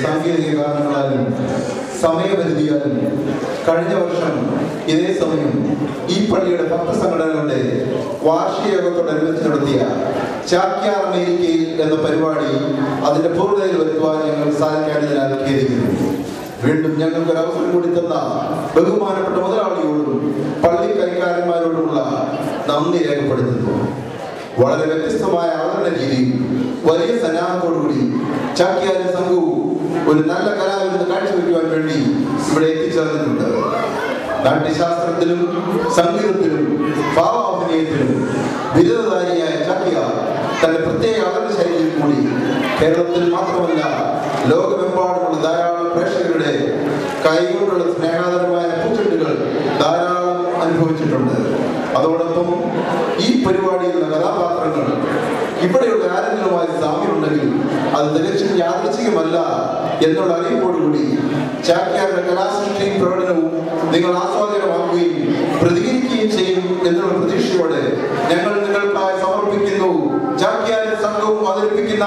സാങ്കേതിക കാരണങ്ങളാലും സമയപരിധിയാലും കഴിഞ്ഞ വർഷം ഇതേ സമയം ഈ പള്ളിയുടെ ഭക്തസംഘടനകളുടെ വാർഷികയോഗത്തോടനുബന്ധിച്ച് നടത്തിയ ചാക്യാർ അമേരിക്കയിൽ എന്ന പരിപാടി അതിന്റെ പൂർണ്ണതയിൽ വരുത്തുവാൻ ഞങ്ങൾ സാധിക്കാത്തതിനാൽ ഖേദിക്കുന്നു. വീണ്ടും ഞങ്ങൾക്ക് ഒരു അവസരം കൂടി തന്ന ബഹുമാനപ്പെട്ട മുതലാളിയോടും പള്ളി കൈക്കാരന്മാരോടുമുള്ള നന്ദി രേഖപ്പെടുത്തുന്നു. വളരെ വ്യത്യസ്തമായ അവതരണ രീതിയും വലിയ സന്നാഹത്തോടുകൂടി ചാക്യാരും സംഘവും ഒരു നല്ല കലാവിരുന്ന് കാഴ്ചവെക്കുവാൻ വേണ്ടി ഇവിടെ എത്തിച്ചേർന്നിട്ടുണ്ട്. നാട്യശാസ്ത്രത്തിലും സംഗീതത്തിലും ഭാവാഭിനയത്തിലും ബിരുദധാരിയായ ചാക്യാർ തന്റെ പ്രത്യേക അവതരണ ശൈലിയിൽ കൂടി കേരളത്തിൽ മാത്രമല്ല ലോകമെമ്പാടുമുള്ള ധാരാളം പ്രേക്ഷകരുടെ കൈകൊണ്ടുള്ള സ്നേഹാദരമായ പൂച്ചെണ്ടുകൾ ധാരാളം അനുഭവിച്ചിട്ടുണ്ട്. അതോടൊപ്പം ഈ പരിപാടിയിലുള്ള കഥാപാത്രങ്ങൾ ഇവിടെയുള്ള ആരെങ്കിലുമായി സാമ്യമുണ്ടെങ്കിൽ അത് തികച്ചും യാദൃച്ഛികമല്ല എന്നുള്ള അറിയിപ്പോടുകൂടി ചാക്യാരുടെ കലാസൃഷ്ടിയും പ്രകടനവും നിങ്ങൾ ആസ്വാദനമാക്കുകയും പ്രതികരിക്കുകയും ചെയ്യും എന്നുള്ള പ്രതീക്ഷയോടെ ഞങ്ങൾ നിങ്ങൾക്കായി സമർപ്പിക്കുന്നു. ചാക്യാരും സംഘവും അവതരിപ്പിക്കുന്ന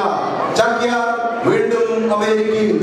ചാക്യാർ വീണ്ടും അമേരിക്കയിൽ.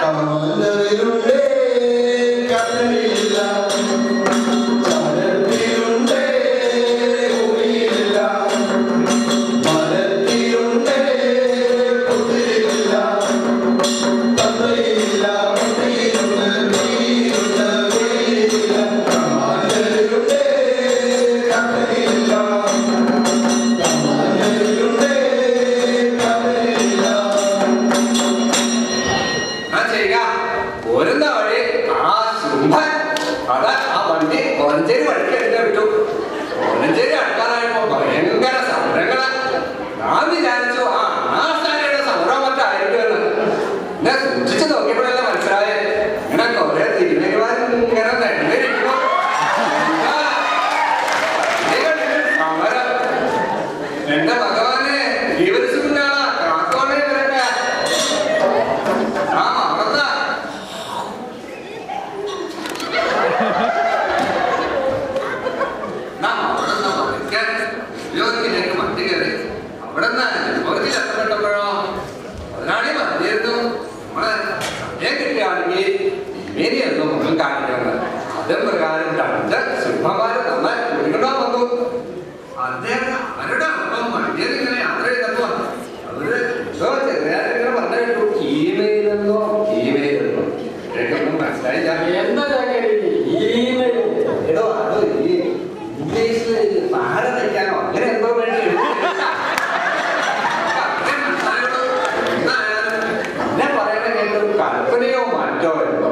Come on. അതേ പ്രകാരം രണ്ട് സിംഹന്മാര് നമ്മൾ കുടിക്കണ്ടാൻ വന്നു. അദ്ദേഹം അവരുടെ ഒപ്പം വണ്ടിയിൽ ഇങ്ങനെ യാത്ര ചെയ്തപ്പോ അവര് ചെറിയാരിങ്ങനെ പറഞ്ഞു കേട്ടു, ഈമെയിലെന്നോ ഈമെയിലെന്നോ എനിക്കൊന്നും മനസ്സിലായില്ല. എന്താ എടോ അതോ ഈ ഇംഗ്ലീഷിൽ പാല തയ്ക്കാനോ അങ്ങനെ എന്തോ വേണ്ടി എന്നെ പറയുന്ന കേട്ടൊരു കൽപ്പനയോ മാറ്റോ എന്തോ.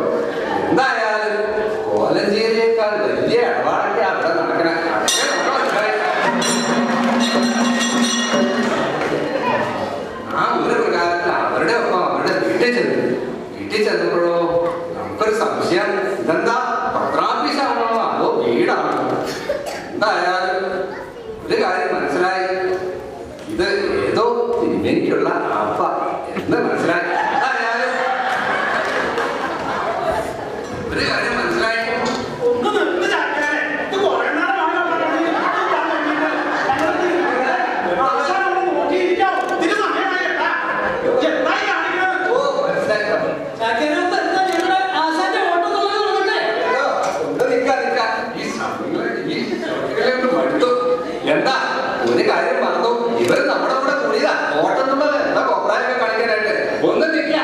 എന്തായാലും കോലഞ്ചേരിയേക്കാൾ വലിയ ഇടപാടൊക്കെ അവിടെ നടക്കണേ. ആ ഒരു പ്രകാരത്തിൽ അവരുടെ ഒപ്പം അവരുടെ വീട്ടിൽ ചെന്നപ്പോഴോ നമുക്കൊരു സംശയം, ഇതെന്താ പത്രാഫീസാണോ അതോ വീടാണോ? എന്തായാലും ഒരു കാര്യം മനസ്സിലായി, ഇത് ഏതോ തിരുമേനിക്കുള്ള ആപ്പ എന്ന് മനസ്സിലായി. എന്തായാലും ഒരു കാര്യം മനസ്സിലായി, എന്താ ഒരു കാര്യം മറന്നു, ഇവര് നമ്മുടെ കൂടെ കൂടിയതാ ഓട്ടത്തുള്ളത് എന്താ കൊപ്രായൊക്കെ കളിക്കാനായിട്ട്. ഒന്ന് നിൽക്ക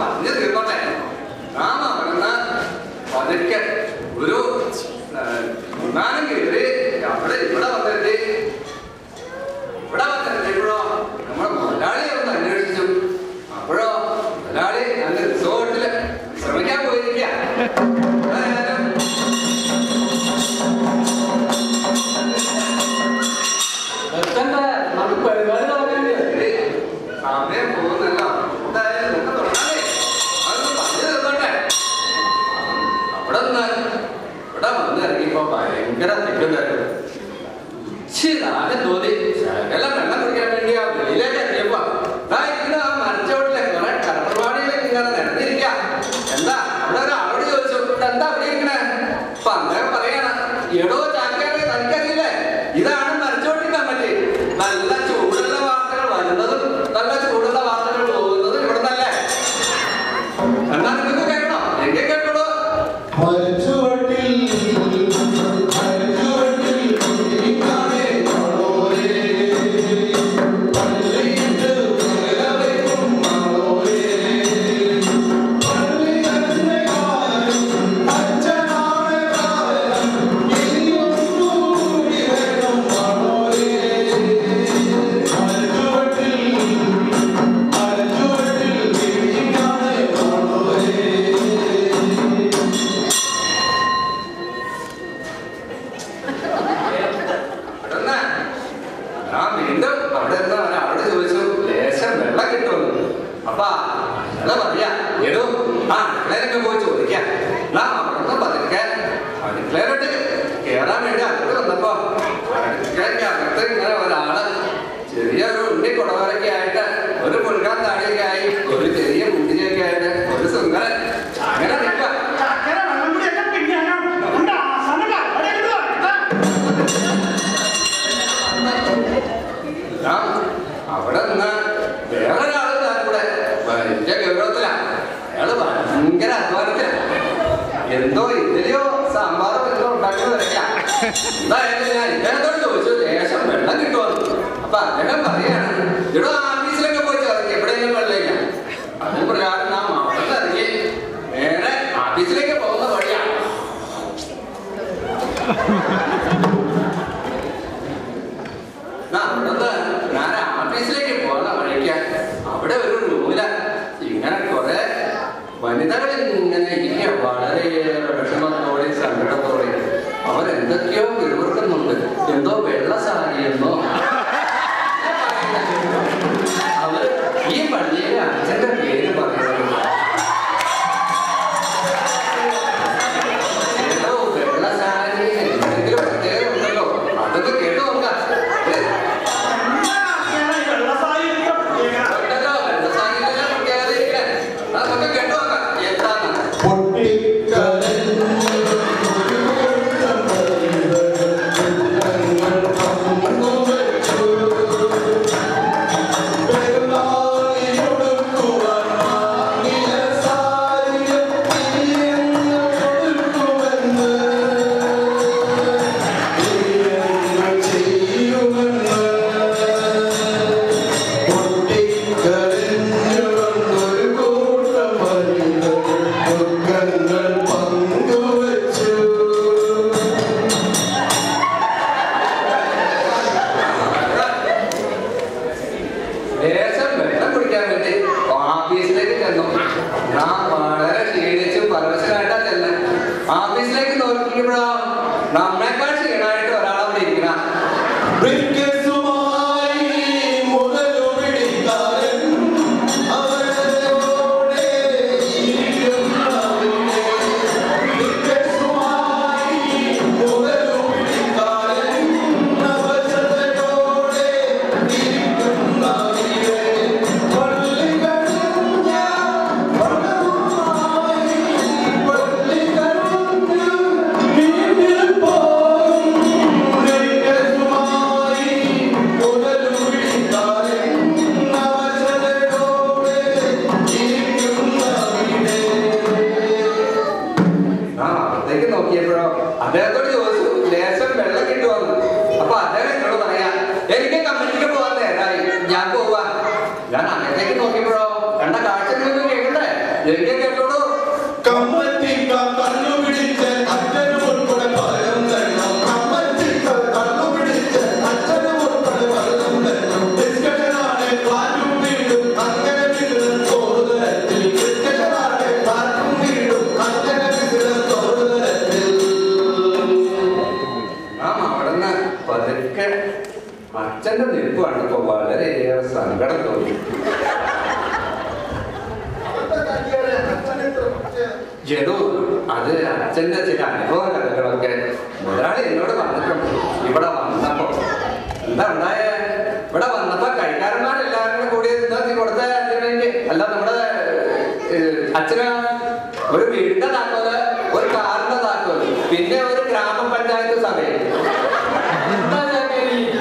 പറഞ്ഞു തീർന്നോട്ടെ. നാം അവിടുന്ന് പതുക്കെ ഒരു വിമാനം കയറി അവിടെ ഇവിടെ വന്നിട്ടപ്പോഴോ നമ്മുടെ മുതലാളിയെ ഒന്ന് അന്വേഷിച്ചു. അപ്പോഴോ മുതലാളി നല്ല റിസോർട്ടില് ശ്രമിക്കാൻ പോയിരിക്കുക. സമയം പോകുന്നല്ലോ. എന്തായാലും നമുക്ക് തുടങ്ങാനേ അതൊന്ന് പറഞ്ഞു തീർന്നോട്ടെ. ഇവിടെ വന്നിറങ്ങിയപ്പോ ഭയങ്കര തിക്കുന്നായിരുന്നു. ആദ്യം തോന്നി ശകലം വെള്ളം കുടിക്കാൻ വേണ്ടി ആ വെളിയിലേക്ക് ഇറങ്ങിയപ്പോ ആ മരച്ചോട്ടിലെ കുറെ കടൽപ്പാടിയിലേക്ക് ഇങ്ങനെ നിരന്നിരിക്കാം. എന്താ അവിടെ ഒരാളോട് ചോദിച്ചു, എന്താ അവിടെ ഇരിക്കണേ? അപ്പൊ അദ്ദേഹം പറയാണ്, എടോ ചാക്കാരെ തനിക്കറിയില്ലേ, ഇതാണ് മരച്ചോട്ടി കമ്മിറ്റി. നല്ല ചൂടുള്ള വാർത്തകൾ വരുന്നതും നല്ല ചൂടുള്ള വാർത്തകൾ പോകുന്നതും ഇവിടെ നല്ലേ. എന്നാ നിങ്ങൾക്ക് കേൾക്കണോ? എങ്കിൽ കേട്ടോളൂ. ചെറിയൊരു ഉണ്ണി കുടവരൊക്കെ ആയിട്ട് ഒരു മുൻകാൻ താടിയൊക്കെ ആയി ഒരു ചെറിയ മുണ്ടിനെയൊക്കെ ആയിട്ട് ഒരു സുന്ദരൻ അങ്ങനെ നിൽക്കാം. അവിടെ നിന്ന് വേറൊരാള് കൂടെ വലിയ ഗൗരവത്തിലാണ്. അയാള് ഭയങ്കര അധ്വാനത്തിലാണ്. എന്തോ ഇഡലിയോ സാമ്പാറോ എന്തോ ഉണ്ടാക്കി വരയ്ക്കാം. എന്തായാലും ഞാൻ ഇദ്ദേഹത്തോട് ചോദിച്ചു, ലേശം വെള്ളം കിട്ടുമെന്ന്. അപ്പൊ അദ്ദേഹം പറയാണ്, ഇവിടെ ആഫീസിലൊക്കെ പോയി ചേർക്കി എവിടെയെങ്കിലും വെള്ളമില്ല. അതിന് പ്രകാരം നാം അവിടെ ഇറങ്ങി നേരെ ആഫീസിലേക്ക് പോകുന്ന വഴിയാണ്. അവിടുന്ന് ഞാൻ ആഫീസിലേക്ക് പോകുന്ന വഴിക്ക് അവിടെ ഒരു റൂമില ഇങ്ങനെ കുറെ വനിതകൾ ഇങ്ങനെ ഇരിക്കുക, വളരെയേറെ വിഷമത്തോടെ സങ്കടത്തോടെ. അവരെന്തൊക്കെയോ പിറുപിറുക്കുന്നുണ്ട്. പതുക്കെ അച്ഛന്റെ നിൽപ്പ് കണ്ടപ്പോ വളരെയേറെ സങ്കടം തോന്നി. ജഡു, അത് അച്ഛന്റെ ചില അനുഭവ കഥകളൊക്കെ മുതലാളി എന്നോട് പറഞ്ഞിട്ടുണ്ട്. ഇവിടെ വന്നപ്പോ എന്താ ഉണ്ടായ? ഇവിടെ വന്നപ്പോ കൈക്കാരന്മാരെല്ലാവരും കൂടി എന്താ നീ കൊടുത്ത അച്ഛനെ? അല്ല, നമ്മുടെ അച്ഛന് ഒരു വീടിന്റെ താക്കോല്, ഒരു കാറിന്റെ താക്കോല്, പിന്നെ ഒരു ഗ്രാമപഞ്ചായത്ത് സഭയിൽ.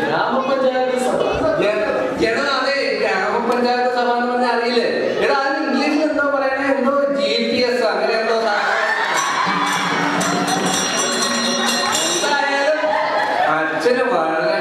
ഗ്രാമപഞ്ചായത്ത് സഭ? എടാ, അതെ, ഗ്രാമപഞ്ചായത്ത് സഭ എന്ന് പറഞ്ഞാൽ അറിയില്ലേ? എടാ, അത് ഇംഗ്ലീഷിൽ എന്തോ പറയണേ, എന്തോ GPS അങ്ങനെ എന്തോ. എന്തായാലും അച്ഛന് വളരെ